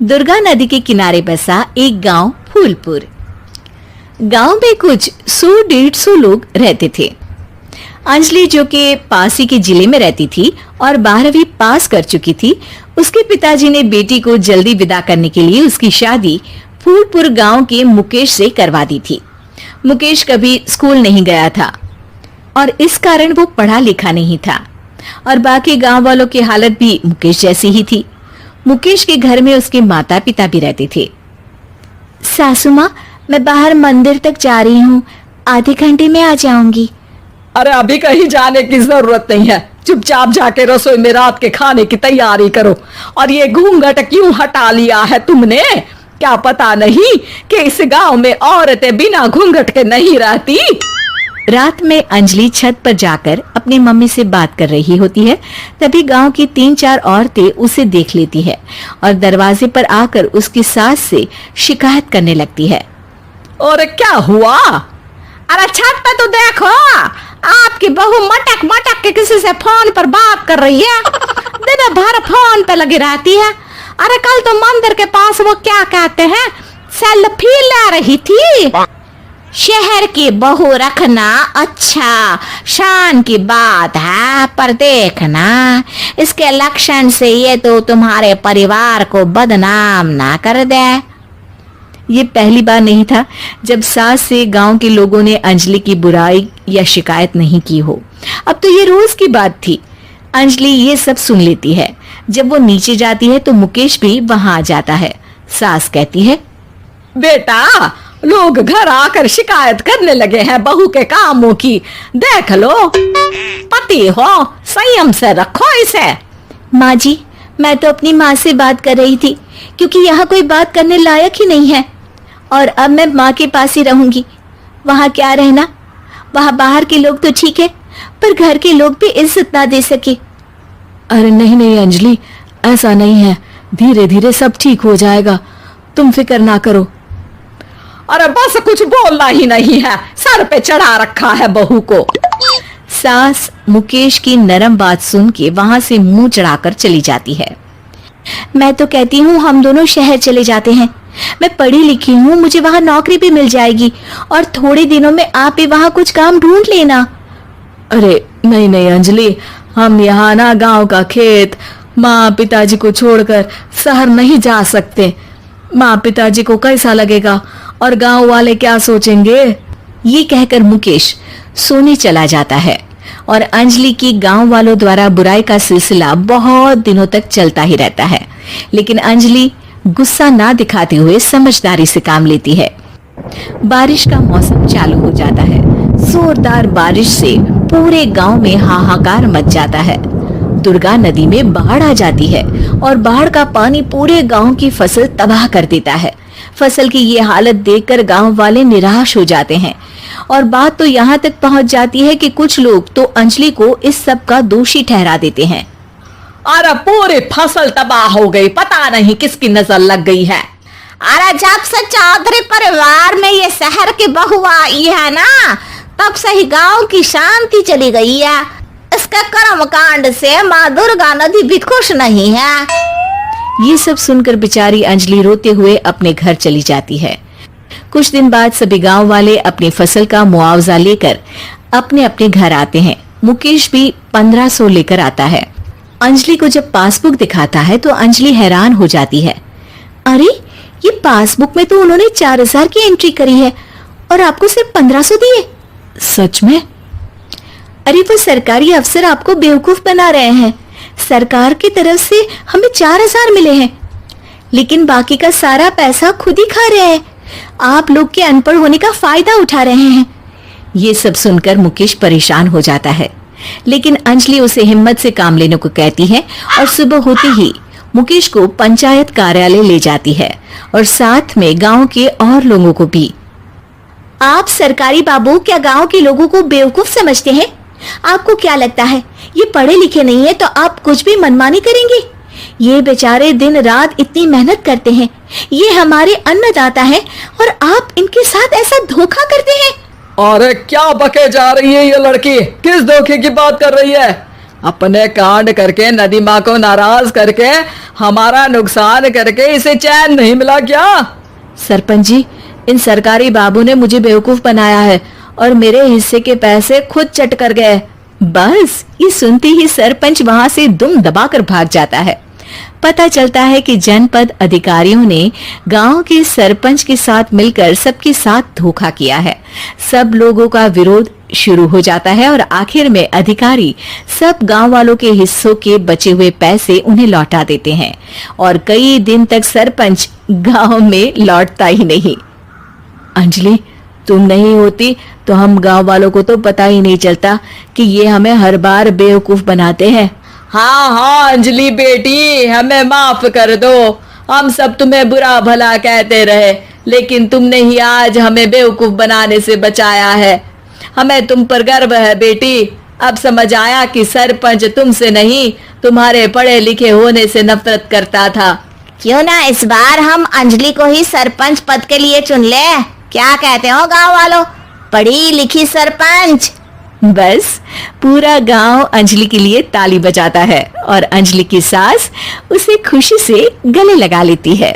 दुर्गा नदी के किनारे बसा एक गांव फूलपुर। गांव में कुछ 100-150 लोग रहते थे। अंजलि, जो कि पास ही के जिले में रहती थी और 12वीं पास कर चुकी थी, उसके पिताजी ने बेटी को जल्दी विदा करने के लिए उसकी शादी फूलपुर गांव के मुकेश से करवा दी थी। मुकेश कभी स्कूल नहीं गया था और इस कारण वो पढ़ा लिखा नहीं था और बाकी गांव वालों की हालत भी मुकेश जैसी ही थी। मुकेश के घर में उसके माता पिता भी रहते थे। सासू माँ, मैं बाहर मंदिर तक जा रही हूँ, आधे घंटे में आ जाऊंगी। अरे अभी कहीं जाने की जरूरत नहीं है, चुपचाप जाके रसोई में रात के खाने की तैयारी करो। और ये घूंघट क्यों हटा लिया है तुमने? क्या पता नहीं कि इस गांव में औरतें बिना घूंघट के नहीं रहती? रात में अंजलि छत पर जाकर अपनी मम्मी से बात कर रही होती है। तभी गांव की 3-4 औरतें उसे देख लेती है और दरवाजे पर आकर उसकी सास से शिकायत करने लगती है। और क्या हुआ? अरे छत पे तो देखो, आपकी बहू मटक मटक के किसी से फोन पर बात कर रही है। दिन भर फोन पे लगी रहती है। अरे कल तो मंदिर के पास वो क्या कहते हैं, सेल्फी ले रही थी। शहर की बहू रखना अच्छा शान की बात है, पर देखना इसके लक्षण से ये तो तुम्हारे परिवार को बदनाम ना कर दे। ये पहली बार नहीं था जब सास से गांव के लोगों ने अंजलि की बुराई या शिकायत नहीं की हो। अब तो ये रोज की बात थी। अंजलि ये सब सुन लेती है। जब वो नीचे जाती है तो मुकेश भी वहां आ जाता है। सास कहती है, बेटा, लोग घर आकर शिकायत करने लगे हैं बहू के कामों की। देख लो, पति हो, संयम से रखो इसे। माँ जी, मैं तो अपनी माँ से बात कर रही थी क्योंकि यहाँ कोई बात करने लायक ही नहीं है और अब मैं माँ के पास ही रहूंगी। वहाँ क्या रहना, वहाँ बाहर के लोग तो ठीक है पर घर के लोग भी इज्जत ना दे सके। अरे नहीं नहीं अंजलि, ऐसा नहीं है, धीरे धीरे सब ठीक हो जाएगा, तुम फिक्र ना करो। अरे बस कुछ बोलना ही नहीं है, सर पे चढ़ा रखा है बहू को। सास मुकेश की नरम बात सुन के वहां से मुंह चढ़ाकर चली जाती है। मैं तो कहती हूँ हम दोनों शहर चले जाते हैं। मैं पढ़ी लिखी हूँ, मुझे वहाँ नौकरी भी मिल जाएगी और थोड़े दिनों में आप भी वहाँ कुछ काम ढूंढ लेना। अरे नहीं नहीं अंजलि, हम यहाँ ना गांव का खेत, माँ पिताजी को छोड़कर शहर नहीं जा सकते। माँ पिताजी को कैसा लगेगा और गांव वाले क्या सोचेंगे? ये कहकर मुकेश सोने चला जाता है और अंजलि की गांव वालों द्वारा बुराई का सिलसिला बहुत दिनों तक चलता ही रहता है। लेकिन अंजलि गुस्सा ना दिखाते हुए समझदारी से काम लेती है। बारिश का मौसम चालू हो जाता है। जोरदार बारिश से पूरे गांव में हाहाकार मच जाता है। दुर्गा नदी में बाढ़ आ जाती है और बाढ़ का पानी पूरे गांव की फसल तबाह कर देता है। फसल की ये हालत देखकर गांव वाले निराश हो जाते हैं और बात तो यहाँ तक पहुँच जाती है कि कुछ लोग तो अंजलि को इस सब का दोषी ठहरा देते हैं। अरे पूरी फसल तबाह हो गई, पता नहीं किसकी नजर लग गई है। अरे जब से चौधरी परिवार में ये शहर की बहू आई है ना, तब से ही गांव की शांति चली गई है। इसके कर्म कांड से माँ दुर्गा नदी भी खुश नहीं है। ये सब सुनकर बेचारी अंजलि रोते हुए अपने घर चली जाती है। कुछ दिन बाद सभी गांव वाले अपनी फसल का मुआवजा लेकर अपने अपने घर आते हैं। मुकेश भी 1500 लेकर आता है। अंजलि को जब पासबुक दिखाता है तो अंजलि हैरान हो जाती है। अरे, ये पासबुक में तो उन्होंने 4000 की एंट्री करी है और आपको सिर्फ 1500 दिए। सच में? अरे वो सरकारी अफसर आपको बेवकूफ बना रहे हैं। सरकार की तरफ से हमें 4000 मिले हैं लेकिन बाकी का सारा पैसा खुद ही खा रहे हैं। आप लोग के अनपढ़ होने का फायदा उठा रहे हैं। ये सब सुनकर मुकेश परेशान हो जाता है लेकिन अंजलि उसे हिम्मत से काम लेने को कहती है और सुबह होते ही मुकेश को पंचायत कार्यालय ले जाती है और साथ में गांव के और लोगों को भी। आप सरकारी बाबू क्या गांव के लोगों को बेवकूफ समझते हैं? आपको क्या लगता है ये पढ़े लिखे नहीं है तो आप कुछ भी मनमानी करेंगे? ये बेचारे दिन रात इतनी मेहनत करते हैं, ये हमारे अन्नदाता हैं और आप इनके साथ ऐसा धोखा करते हैं। अरे क्या बके जा रही है ये लड़की? किस धोखे की बात कर रही है? अपने कांड करके नदी माँ को नाराज करके हमारा नुकसान करके इसे चैन नहीं मिला क्या? सरपंच जी, इन सरकारी बाबू ने मुझे बेवकूफ बनाया है और मेरे हिस्से के पैसे खुद चट कर गए। बस ये सुनते ही सरपंच वहां से दुम दबाकर भाग जाता है। पता चलता है कि जनपद अधिकारियों ने गांव के सरपंच के साथ मिलकर सबके साथ धोखा किया है। सब लोगों का विरोध शुरू हो जाता है और आखिर में अधिकारी सब गांव वालों के हिस्सों के बचे हुए पैसे उन्हें लौटा देते हैं और कई दिन तक सरपंच गांव में लौटता ही नहीं। अंजलि, तुम नहीं होती तो हम गांव वालों को तो पता ही नहीं चलता कि ये हमें हर बार बेवकूफ बनाते हैं। हाँ हाँ अंजलि बेटी, हमें माफ कर दो। हम सब तुम्हें बुरा भला कहते रहे, लेकिन तुमने ही आज हमें बेवकूफ बनाने से बचाया है। हमें तुम पर गर्व है बेटी। अब समझ आया कि सरपंच तुमसे नहीं, तुम्हारे पढ़े लिखे होने से नफरत करता था। क्यों ना इस बार हम अंजलि को ही सरपंच पद के लिए चुन ले? क्या कहते हो गांव वालों? पढ़ी लिखी सरपंच। बस पूरा गांव अंजलि के लिए ताली बजाता है और अंजलि की सास उसे खुशी से गले लगा लेती है।